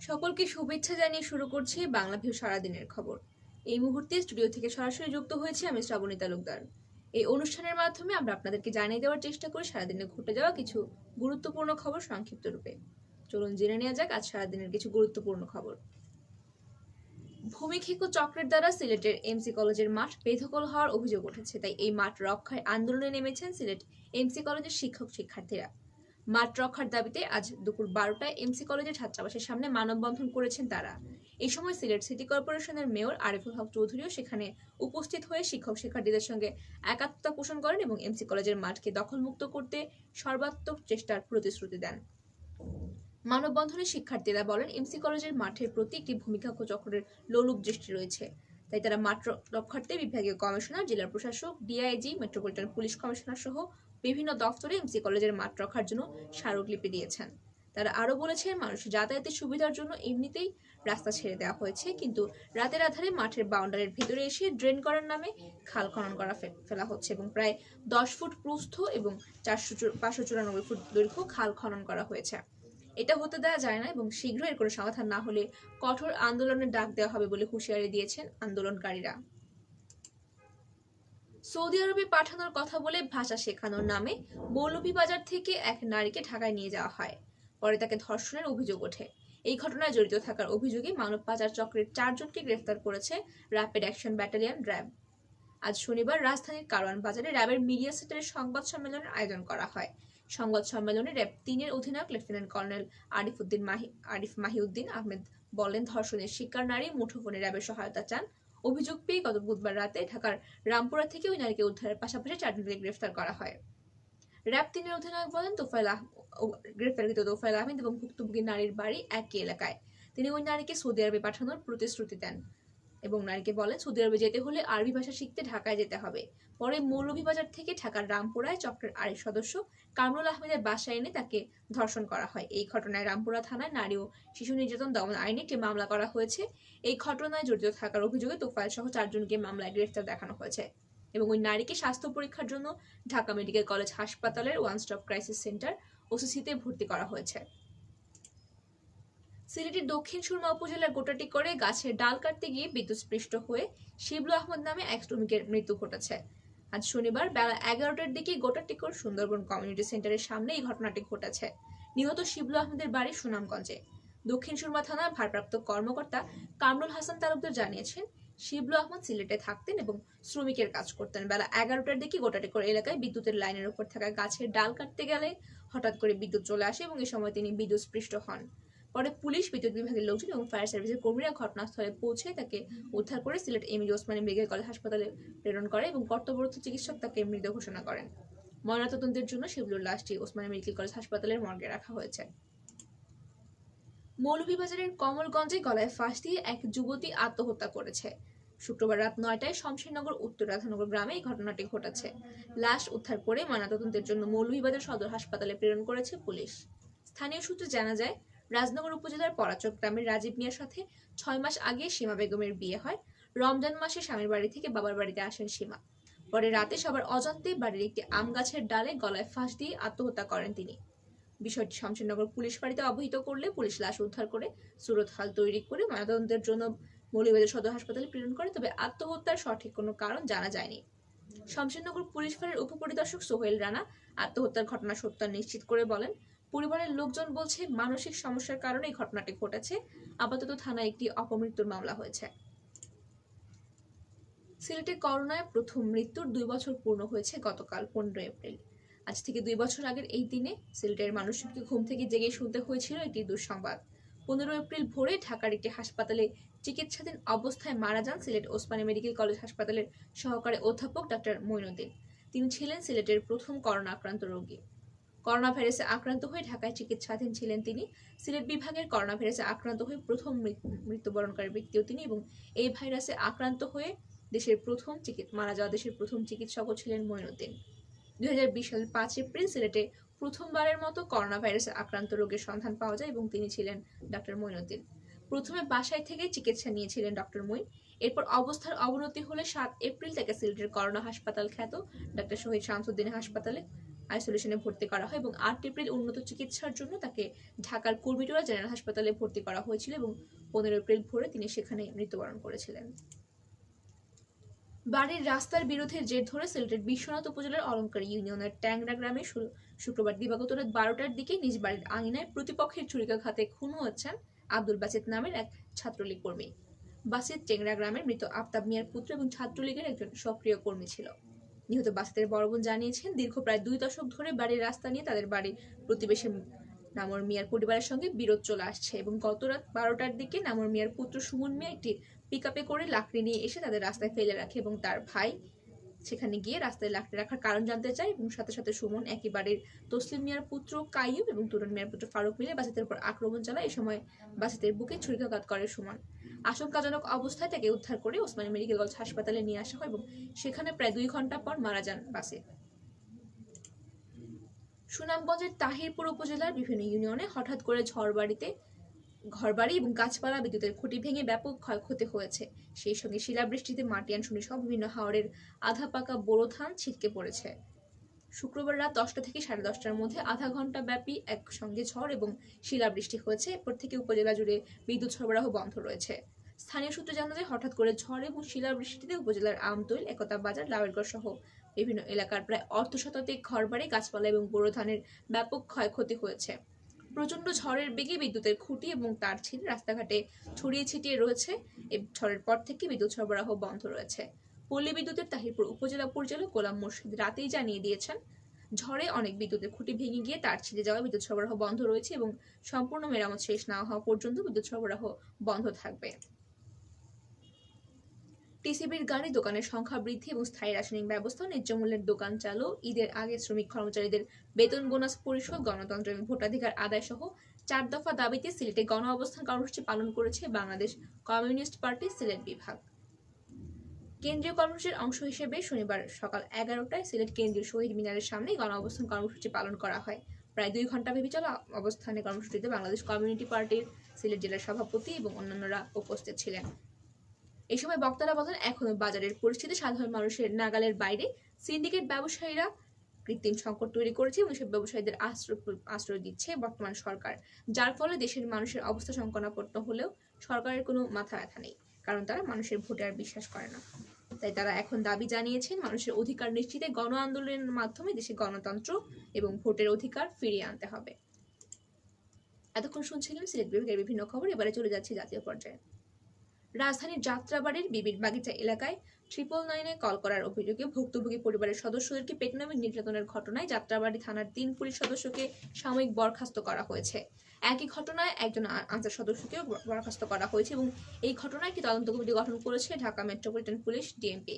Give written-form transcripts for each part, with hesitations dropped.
সকলকে শুভেচ্ছা জানিয়ে শুরু করছি বাংলা ভিউ সারাদিনের খবর। এই মুহূর্তে স্টুডিও থেকে সরাসরি যুক্ত হয়েছে আমি শ্রাবণী তালুকদার। এই অনুষ্ঠানের মাধ্যমে আমরা আপনাদেরকে জানিয়ে দেওয়ার চেষ্টা করি সারাদিনে ঘটে যাওয়া কিছু গুরুত্বপূর্ণ খবর সংক্ষিপ্ত রূপে। চলুন জেনে নেওয়া যাক আজ সারাদিনের কিছু গুরুত্বপূর্ণ খবর। ভূমিক্ষেপ চক্রের দ্বারা সিলেটের এমসি কলেজের মাঠ বেদখল হওয়ার অভিযোগ উঠেছে, তাই এই মাঠ রক্ষায় আন্দোলনে নেমেছেন সিলেট এমসি কলেজের শিক্ষক শিক্ষার্থীরা। মাঠ রক্ষার দাবিতে আজ দুপুর 12টায় এমসি কলেজের ছাত্রাবাসের সামনে মানববন্ধন করেছেন তারা। এই সময় সিলেট সিটি কর্পোরেশনের মেয়র আরিফুল হক চৌধুরীও সেখানে উপস্থিত হয়ে শিক্ষক শিক্ষার্থীদের সঙ্গে একাত্মতা পোষণ করেন এবং এমসি কলেজের মাঠকে দখলমুক্ত করতে সর্বাত্মক চেষ্টার প্রতিশ্রুতি দেন। মানববন্ধনে শিক্ষার্থীরা বলেন, এমসি কলেজের মাঠের প্রতি একটি ভূমিক্ষেপ চক্রের লোলুপ দৃষ্টি রয়েছে, তাই তারা মাঠ রক্ষার্থে বিভাগীয় কমিশনার, জেলা প্রশাসক, ডিআইজি, মেট্রোপলিটন পুলিশ কমিশনার সহ বিভিন্ন দফতরে এমসি কলেজের মাঠ রক্ষার জন্য স্মারকলিপি দিয়েছেন। তারা আরও বলেছেন, মানুষের যাতায়াতের সুবিধার জন্য এমনিতেই রাস্তা ছেড়ে দেওয়া হয়েছে, কিন্তু রাতের আধারে মাঠের বাউন্ডারির ভেতরে এসে ড্রেন করার নামে খাল খনন করা ফেলা হচ্ছে এবং প্রায় 10 ফুট প্রস্থ এবং 594 ফুট দৈর্ঘ্য খাল খনন করা হয়েছে। এটা হতে দেওয়া যায় না এবং শীঘ্র এর কোনো সমাধান না হলে কঠোর আন্দোলনের ডাক দেওয়া হবে বলে হুঁশিয়ারি দিয়েছেন আন্দোলনকারীরা। সৌদি আরবে পাঠানোর কথা বলে ভাষা শেখানোর নামে মৌলভীবাজার থেকে এক নারীকে ঢাকায় নিয়ে যাওয়া হয়। পরে তাকে ধর্ষণের অভিযোগ ওঠে। এই ঘটনায় জড়িত থাকার অভিযোগে মানব পাচার চক্রের 4 জনকে গ্রেফতার করেছে র্যাপিড অ্যাকশন ব্যাটালিয়ন র্যাব। আজ শনিবার রাজধানীর কারওয়ান বাজারে র্যাবের মিডিয়া সেন্টারে সংবাদ সম্মেলনের আয়োজন করা হয়। সংবাদ সম্মেলনে র্যাব 3-এর অধিনায়ক লেফটেন্যান্ট কর্নেল আরিফ মাহিউদ্দিন আহমেদ বলেন, ধর্ষণের শিকার নারী মুঠোফোনে র্যাবের সহায়তা চান। অভিযোগ পেয়ে গত বুধবার রাতে ঢাকার রামপুরা থেকে ওই নারীকে উদ্ধারের পাশাপাশি 4 জনকে গ্রেফতার করা হয়। র্যাব 3-এর অধিনায়ক বলেন, গ্রেফতারকৃত তোফায়েল আহমেদ এবং ভুক্তভোগী নারীর বাড়ি একই এলাকায়। তিনি ওই নারীকে সৌদি আরবে পাঠানোর প্রতিশ্রুতি দেন এবং নারীকে বলেন, সৌদি আরবে যেতে হলে আরবি ভাষা শিখতে ঢাকায় যেতে হবে। পরে মৌলভীবাজার থেকে ঢাকার রামপুরায় চক্রের আরেক সদস্য কামরুল আহমেদের বাসায় এনে তাকে ধর্ষণ করা হয়। এই ঘটনায় রামপুরা থানায় নারী ও শিশু নির্যাতন দমন আইনে একটি মামলা করা হয়েছে। এই ঘটনায় জড়িত থাকার অভিযোগে তোফায়েল সহ 4 জনকে মামলায় গ্রেফতার দেখানো হয়েছে এবং ওই নারীকে স্বাস্থ্য পরীক্ষার জন্য ঢাকা মেডিকেল কলেজ হাসপাতালের ওয়ান স্টপ ক্রাইসিস সেন্টার ওসিসিতে ভর্তি করা হয়েছে। সিলেটের দক্ষিণ সুরমা উপজেলার গোটাটি করে গাছের ডাল কাটতে গিয়ে বিদ্যুৎস্পৃষ্ট হয়ে শিবলু আহমদ নামে এক শ্রমিকের মৃত্যু ঘটেছে। আজ শনিবার বেলা 11টার দিকে গোটাটিকর সুন্দরবন কমিউনিটি সেন্টারের সামনে এই ঘটনাটি ঘটেছে। নিহত শিবলু আহমদের বাড়ি সুনামগঞ্জে। দক্ষিণ সুরমা থানার ভারপ্রাপ্ত কর্মকর্তা কামরুল হাসান তালুকদার জানিয়েছেন, শিবলু আহমদ সিলেটে থাকতেন এবং শ্রমিকের কাজ করতেন। বেলা 11টার দিকে গোটাটিকর এলাকায় বিদ্যুতের লাইনের উপর থাকা গাছের ডাল কাটতে গেলে হঠাৎ করে বিদ্যুৎ চলে আসে এবং এই সময় তিনি বিদ্যুৎস্পৃষ্ট হন। পরে পুলিশ, বিদ্যুৎ বিভাগের লোকজন এবং ফায়ার সার্ভিসের কর্মীরা ঘটনাস্থলে পৌঁছে তাকে উদ্ধার করে Sylhet MAG Osmani medical college হাসপাতালে প্রেরণ করে এবং কর্তব্যরত চিকিৎসক তাকে মৃত ঘোষণা করেন। ময়নাতদন্তের জন্য শিবলুর লাশটি ওসমানী মেডিকেল কলেজ হাসপাতালের মর্গে রাখা হয়েছে। মৌলভীবাজারের কমলগঞ্জে গলায় ফাঁস দিয়ে এক যুবতী আত্মহত্যা করেছে। শুক্রবার রাত 9টায় শমশেরনগর উত্তর রাধানগর গ্রামে এই ঘটনাটি ঘটেছে। লাশ উদ্ধার করে ময়নাতদন্তের জন্য মৌলভীবাজার সদর হাসপাতালে প্রেরণ করেছে পুলিশ। স্থানীয় সূত্রে জানা যায়, রাজনগর উপজেলার পরাচক গ্রামের রাজীব মিয়ার সাথে 6 মাস আগে সীমা বেগমের বিয়ে হয়। রমজান মাসে স্বামীর বাড়ি থেকে বাবার বাড়িতে আসেন সীমা। পরে রাতে সবার অজান্তে বাড়ির একটি আম গাছের ডালে গলায় ফাঁস দিয়ে আত্মহত্যা করেন তিনি। বিষয়টি শমশেরনগর পুলিশ ফাঁড়িতে অবহিত করলে পুলিশ লাশ উদ্ধার করে সুরতহাল তৈরি করে ময়নাতদন্তের জন্য মৌলভীবাজার সদর হাসপাতালে প্রেরণ করে, তবে আত্মহত্যার সঠিক কোনো কারণ জানা যায়নি। শমশেরনগর পুলিশ ফাঁড়ির উপপরিদর্শক সোহেল রানা আত্মহত্যার ঘটনা সত্য নিশ্চিত করে বলেন, পরিবারের লোকজন বলছে মানসিক সমস্যার কারণে এই ঘটনাটি ঘটেছে। আপাতত থানায় একটি অপমৃত্যুর মামলা হয়েছে। সিলেটে করোনায় প্রথম মৃত্যুর 2 বছর পূর্ণ হয়েছে গতকাল 15 এপ্রিল। আজ থেকে 2 বছর আগের এই দিনে সিলেটের মানুষকে ঘুম থেকে জেগে শুনতে হয়েছিল একটি দুঃসংবাদ। 15 এপ্রিল ভোরে ঢাকার একটি হাসপাতালে চিকিৎসাধীন অবস্থায় মারা যান সিলেট ওসমানী মেডিকেল কলেজ হাসপাতালের সহকারী অধ্যাপক ডাক্তার মঈনুদ্দিন। তিনি ছিলেন সিলেটের প্রথম করোনা আক্রান্ত রোগী। করোনা ভাইরাসে আক্রান্ত হয়ে ঢাকায় চিকিৎসাধীন ছিলেন তিনি। সিলেট বিভাগের করোনা ভাইরাসে আক্রান্ত হয়ে প্রথম মৃত্যুবরণকারী ব্যক্তিও তিনি এবং এই ভাইরাসে আক্রান্ত হয়ে মারা যাওয়া দেশের প্রথম চিকিৎসকও ছিলেন মঈনুদ্দিন। 2020 সালের 5 এপ্রিল সিলেটে প্রথমবারের মতো করোনা ভাইরাসে আক্রান্ত রোগীর সন্ধান পাওয়া যায় এবং তিনি ছিলেন ডাক্তার মঈনুদ্দিন। প্রথমে বাসায় থেকে চিকিৎসা নিয়েছিলেন ডক্টর মঈন। এরপর অবস্থার অবনতি হলে 7 এপ্রিল তাকে সিলেটের করোনা হাসপাতাল খ্যাত ডাক্তার শহীদ শামসুদ্দিন হাসপাতালে আইসোলেশনে ভর্তি করা হয় এবং 8 এপ্রিল উন্নত চিকিৎসার জন্য তাকে ঢাকার কুর্মিটোলা জেনারেল হাসপাতালে ভর্তি করা হয়েছিল এবং 15 এপ্রিল ভোরে তিনি সেখানে মৃত্যুবরণ করেছিলেন। বাড়ির রাস্তার বিরোধের জের ধরে সিলেটের বিশ্বনাথ উপজেলার অলঙ্কার ইউনিয়নের ট্যাংরা গ্রামে শুক্রবার দিবাগত রাত 12টার দিকে নিজ বাড়ির আঙিনায় প্রতিপক্ষের ছুরিকাঘাতে খুন হয়েছেন আব্দুল বাসিত নামের এক ছাত্রলীগ কর্মী। বাসিত টেংরা গ্রামের মৃত আফতাব মিয়ার পুত্র এবং ছাত্রলীগের একজন সক্রিয় কর্মী ছিল। নিহত বাসিতের বড় বোন জানিয়েছেন, দীর্ঘ প্রায় 2 দশক ধরে বাড়ির রাস্তা নিয়ে তাদের বাড়ির প্রতিবেশী নামর মিয়ার পরিবারের সঙ্গে বিরোধ চলে আসছে এবং গত রাত 12টার দিকে নামর মিয়ার পুত্র সুমন মিয়া একটি পিকআপে করে লাকড়ি নিয়ে এসে তাদের রাস্তায় ফেলে রাখে এবং তার ভাই সেখানে গিয়ে রাস্তায় লাকড়ি রাখার কারণ জানতে চায় এবং সাথে সাথে সুমন একই বাড়ির তসলিম মিয়ার পুত্র কাইয়ুব এবং তুরন মিয়ার পুত্র ফারুক মিলে বাসিতের উপর আক্রমণ চালায়। এই সময় বাসিতের বুকে ছুরিকাঘাত করে সুমন। আশঙ্কাজনক অবস্থায় তাকে উদ্ধার করে ওসমানী মেডিকেল কলেজ হাসপাতালে নিয়ে আসা হয় এবং সেখানে প্রায় 2 ঘন্টা পর মারা যান বাসিত। সুনামগঞ্জের তাহিরপুর উপজেলার বিভিন্ন ইউনিয়নে হঠাৎ করে ঘরবাড়ি এবং গাছপালা, বিদ্যুতের খুঁটি ভেঙে ব্যাপক ক্ষয়ক্ষতি হয়েছে। সেই সঙ্গে শিলাবৃষ্টিতে মাটিয়ানশুনি সহ বিভিন্ন হাওরের আধা পাকা বোরো ধান ছিটকে পড়েছে। শুক্রবার রাত 10টা থেকে 10:30টার মধ্যে আধা ঘন্টা ব্যাপী একসঙ্গে ঝড় এবং শিলাবৃষ্টি হয়েছে। এরপর থেকে উপজেলা জুড়ে বিদ্যুৎ সরবরাহ বন্ধ রয়েছে। স্থানীয় সূত্রে জানা যায়, হঠাৎ করে ঝড় এবং শিলাবৃষ্টিতে উপজেলার আমতৈল, একতা বাজার, লাউয়েরগড় সহ বিভিন্ন এলাকার প্রায় অর্ধশতাধিক ঘরবাড়ি, গাছপালা এবং বোরো ধানের ব্যাপক ক্ষয়ক্ষতি হয়েছে। প্রচণ্ড ঝড়ের বেগে বিদ্যুতের খুঁটি এবং তার ছিঁড়ে রাস্তাঘাটে ছড়িয়ে ছিটিয়ে রয়েছে। এই ঝড়ের পর থেকে বিদ্যুৎ সরবরাহ বন্ধ রয়েছে। পল্লী বিদ্যুতের তাহিরপুর উপজেলা পরিচালক গোলাম মুর্শিদ রাতেই জানিয়ে দিয়েছেন, ঝড়ে অনেক বিদ্যুতের খুঁটি ভেঙে গিয়ে তার ছিঁড়ে যাওয়া বিদ্যুৎ সরবরাহ বন্ধ রয়েছে এবং সম্পূর্ণ মেরামত শেষ না হওয়া পর্যন্ত বিদ্যুৎ সরবরাহ বন্ধ থাকবে। টিসিবির গাড়ি দোকানের সংখ্যা বৃদ্ধি এবং স্থায়ী রাসায়নিক ব্যবস্থা, ন্যায্য মূল্যের দোকান চালু, ঈদের আগে শ্রমিক কর্মচারীদের বেতন বোনাস পরিশোধ, গণতন্ত্র এবং ভোটাধিকার আদায় সহ 4 দফা দাবিতে সিলেটে গণ অবস্থান কর্মসূচি পালন করেছে বাংলাদেশ কমিউনিস্ট পার্টি সিলেট বিভাগ। কেন্দ্রীয় কর্মসূচির অংশ হিসেবে শনিবার সকাল 11টায় সিলেট কেন্দ্রীয় শহীদ মিনারের সামনে গণ অবস্থান কর্মসূচি পালন করা হয়। প্রায় 2 ঘন্টা ব্যাপী চলা অবস্থানে কর্মসূচিতে বাংলাদেশ কমিউনিটি পার্টির সিলেট জেলার সভাপতি এবং অন্যান্যরা উপস্থিত ছিলেন। এই সময় বক্তারা বলেন, এখনো বাজারের পরিস্থিতি সাধারণ মানুষের নাগালের বাইরে। সিন্ডিকেট ব্যবসায়ীরা কৃত্রিম সংকট তৈরি করেছে এবং সব ব্যবসায়ীদের আশ্রয় দিচ্ছে বর্তমান সরকার, যার ফলে দেশের মানুষের অবস্থা সংকটাপন্ন হলেও সরকারের কোনো মাথা ব্যথা নেই, কারণ তারা মানুষের ভোটে আর বিশ্বাস করে না। তাই তারা এখন দাবি জানিয়েছেন, মানুষের অধিকার নিশ্চিতে গণ আন্দোলনের মাধ্যমে দেশে গণতন্ত্র এবং ভোটের অধিকার ফিরিয়ে আনতে হবে। এতক্ষণ শুনছিলেন সিলেট বিভাগের বিভিন্ন খবর। এবারে চলে যাচ্ছি জাতীয় পর্যায়ে। রাজধানীর যাত্রাবাড়ির বিবির বাগিচা এলাকায় 999-এ কল করার অভিযোগে ভুক্তভোগী পরিবারের সদস্যদেরকে পেটানো এবং নির্যাতনের ঘটনায় যাত্রাবাড়ি থানার 3 পুলিশ সদস্যকে সাময়িক বরখাস্ত করা হয়েছে। একই ঘটনায় একজন আনসার সদস্যকেও বরখাস্ত করা হয়েছে এবং এই ঘটনায় একটি তদন্ত কমিটি গঠন করেছে ঢাকা মেট্রোপলিটন পুলিশ ডিএমপি।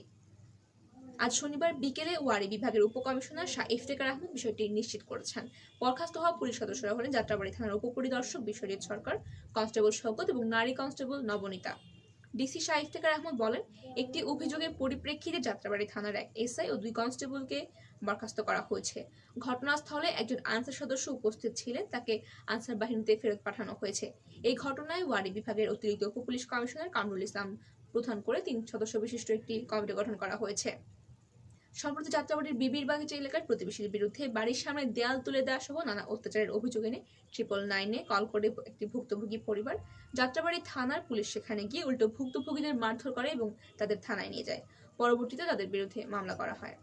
আজ শনিবার বিকেলে ওয়ারী বিভাগের উপকমিশনার শাহ ইফতেখার আহমেদ বিষয়টি নিশ্চিত করেছেন। বরখাস্ত হওয়া পুলিশ সদস্যরা হলেন যাত্রাবাড়ি থানার উপপরিদর্শক বিশ্বজিৎ সরকার, কনস্টেবল শওকত এবং নারী কনস্টেবল নবনীতা। ডিসি শাহ ইফতেখার আহমেদ বলেন, একটি অভিযোগের পরিপ্রেক্ষিতে যাত্রাবাড়ি থানার 1 এসআই ও 2 কনস্টেবলকে বরখাস্ত করা হয়েছে। ঘটনাস্থলে একজন আনসার সদস্য উপস্থিত ছিলেন, তাকে আনসার বাহিনীতে ফেরত পাঠানো হয়েছে। এই ঘটনায় ওয়ারী বিভাগের অতিরিক্ত উপপুলিশ কমিশনার কামরুল ইসলাম প্রধান করে 3 সদস্য বিশিষ্ট একটি কমিটি গঠন করা হয়েছে। সম্প্রতি যাত্রাবাড়ির বিবির বাগিচা এলাকার প্রতিবেশীর বিরুদ্ধে বাড়ির সামনে দেয়াল তুলে দেওয়া সহ নানা অত্যাচারের অভিযোগ এনে 999-এ কল করে একটি ভুক্তভোগী পরিবার যাত্রাবাড়ি থানার পুলিশ সেখানে গিয়ে উল্টো ভুক্তভোগীদের মারধর করে এবং তাদের থানায় নিয়ে যায়। পরবর্তীতে তাদের বিরুদ্ধে মামলা করা হয়।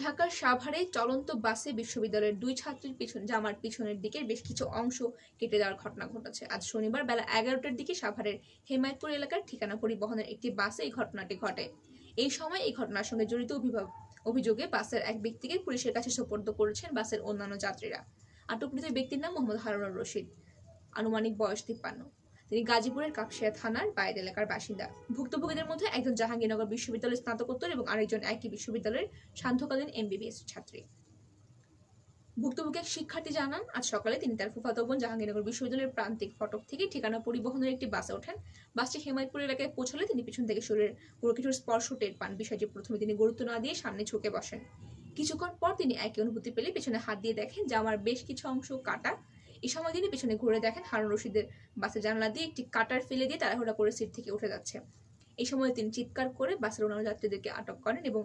ঢাকার সাভারে চলন্ত বাসে বিশ্ববিদ্যালয়ের 2 ছাত্রীর জামার পিছনের দিকের বেশ কিছু অংশ কেটে দেওয়ার ঘটনা ঘটেছে। আজ শনিবার বেলা 11টার দিকে সাভারের হেমায়তপুর এলাকার ঠিকানা পরিবহনের একটি বাসে এই ঘটনাটি ঘটে। এই সময় এই ঘটনার সঙ্গে জড়িত অভিযোগে বাসের এক ব্যক্তিকে পুলিশের কাছে সোপর্দ করেছেন বাসের অন্যান্য যাত্রীরা। আটককৃত ব্যক্তির নাম মোহাম্মদ হারুনুর রশিদ, আনুমানিক বয়স 53। তিনি গাজীপুরের কাপসিয়া থানার বাইর এলাকার বাসিন্দা। ভুক্তভোগীদের মধ্যে একজন জাহাঙ্গীরনগর বিশ্ববিদ্যালয়ের স্নাতকোত্তর এবং আরেকজন একই বিশ্ববিদ্যালয়ের সান্ধ্যকালীন এমবিবিএস ছাত্রী। ভুক্তভোগী এক শিক্ষার্থী জানান, আজ সকালে তিনি তার ফুফাতো বোন জাহাঙ্গীরনগর বিশ্ববিদ্যালয়ের প্রান্তিক ফটক থেকে ঠিকানা পরিবহনের একটি বাসে ওঠেন। বাসটি হেমায়তপুর এলাকায় পৌঁছালে তিনি পিছন থেকে শরীরের কোনো কিছুর স্পর্শ টের পান। বিষয়টি প্রথমে তিনি গুরুত্ব না দিয়ে সামনে ঝুঁকে বসেন। কিছুক্ষণ পর তিনি একই অনুভূতি পেলে পেছনে হাত দিয়ে দেখেন জামার বেশ কিছু অংশ কাটা। এই সময় তিনি পেছনে ঘুরে দেখেন হারুন রশিদের বাসের জানলা দিয়ে একটি কাটার ফেলে দিয়ে তাড়াহুড়া করে সিট থেকে উঠে যাচ্ছে। এই সময় তিনি চিৎকার করে বাসের অন্যান্য যাত্রীদেরকে আটক করেন এবং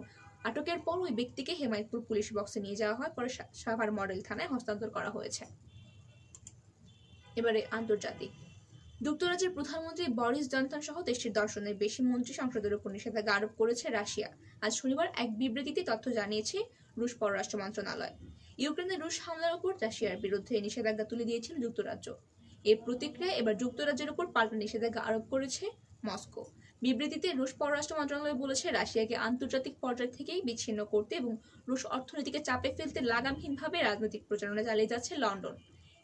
আটকের পর ওই ব্যক্তিকে হেমায়তপুর পুলিশ বক্সে নিয়ে যাওয়া হয়, পরে সাভার মডেল থানায় হস্তান্তর করা হয়েছে। এবারে আন্তর্জাতিক। যুক্তরাজ্যের প্রধানমন্ত্রী বরিস জনসন সহ দেশটির 10 জনের বেশি মন্ত্রী সংসদের উপর নিষেধাজ্ঞা আরোপ করেছে রাশিয়া। আজ শনিবার এক বিবৃতিতে তথ্য জানিয়েছে রুশ পররাষ্ট্র মন্ত্রণালয়। ইউক্রেনের রুশ হামলার উপর রাশিয়ার বিরুদ্ধে নিষেধাজ্ঞা তুলে দিয়েছিল যুক্তরাজ্য। এর প্রতিক্রিয়ায় এবার যুক্তরাজ্যের উপর পাল্টা নিষেধাজ্ঞা আরোপ করেছে মস্কো। বিবৃতিতে রুশ পররাষ্ট্র মন্ত্রণালয় বলেছে, রাশিয়াকে আন্তর্জাতিক পর্যায় থেকেই বিচ্ছিন্ন করতে এবং রুশ অর্থনীতিকে চাপে ফেলতে লাগামহীনভাবে রাজনৈতিক প্রচারণা চালিয়ে যাচ্ছে লন্ডন।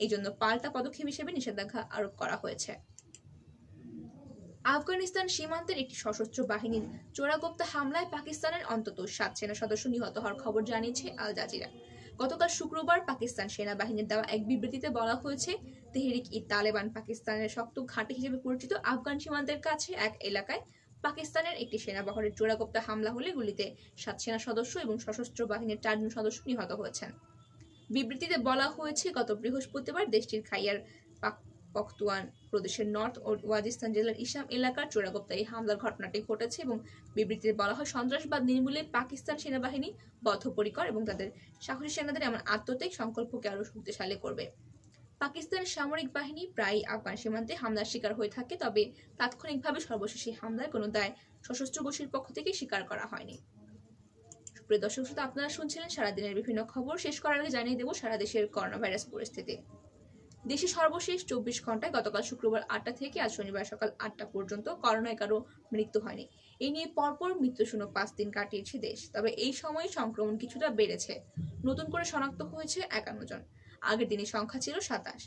এই জন্য পাল্টা পদক্ষেপ হিসেবে নিষেধাজ্ঞা আরোপ করা হয়েছে। আফগানিস্তান সীমান্তের একটি সশস্ত্র বাহিনীর চোরাগোপ্তা হামলায় পাকিস্তানের অন্তত 7 সেনা সদস্য নিহত হওয়ার খবর জানিয়েছে আল জাজিরা। গতকাল শুক্রবার পাকিস্তান সেনাবাহিনীর দেওয়া এক বিবৃতিতে বলা হয়েছে, তেহরিক-ই-তালেবান পাকিস্তানের শক্ত ঘাঁটি হিসেবে পরিচিত আফগান সীমান্তের কাছে এক এলাকায় পাকিস্তানের একটি সেনাবহরের চোরাগোপ্তা হামলা হলে গুলিতে 7 সেনা সদস্য এবং সশস্ত্র বাহিনীর 4 জন সদস্য নিহত হয়েছেন। বিবৃতিতে বলা হয়েছে, গত বৃহস্পতিবার দেশটির খাইয়ার পখতুয়ান প্রদেশের নর্থ ওয়াজিস্তান জেলার ইসাম এলাকার চোরাগোপ্তা এই হামলার ঘটনাটি ঘটেছে এবং বিবৃতিতে বলা হয়, সন্ত্রাসবাদ নির্মূলে পাকিস্তান সেনাবাহিনী বদ্ধপরিকর এবং তাদের সাহসী সেনাদের এমন আত্মত্যাগ সংকল্পকে আরও শক্তিশালী করবে। পাকিস্তানের সামরিক বাহিনী প্রায়ই আফগান সীমান্তে হামলার শিকার হয়ে থাকে, তবে তাৎক্ষণিকভাবে সর্বশেষ এই হামলার কোনো দায় সশস্ত্র গোষ্ঠীর পক্ষ থেকে স্বীকার করা হয়নি। প্রিয় দর্শক শ্রোতা, আপনারা শুনছিলেন সারাদিনের বিভিন্ন খবর। শেষ করার আগে জানিয়ে দেব সারা দেশের করোনা ভাইরাস পরিস্থিতি। দেশে সর্বশেষ 24 ঘন্টায় গতকাল শুক্রবার 8টা থেকে আজ শনিবার সকাল 8টা পর্যন্ত করোনায় কারো মৃত্যু হয়নি। এই নিয়ে পরপর মৃত্যুশূন্য 5 দিন কাটিয়েছে দেশ। তবে এই সময়ে সংক্রমণ কিছুটা বেড়েছে। নতুন করে শনাক্ত হয়েছে 51 জন। আগের দিনের সংখ্যা ছিল 27।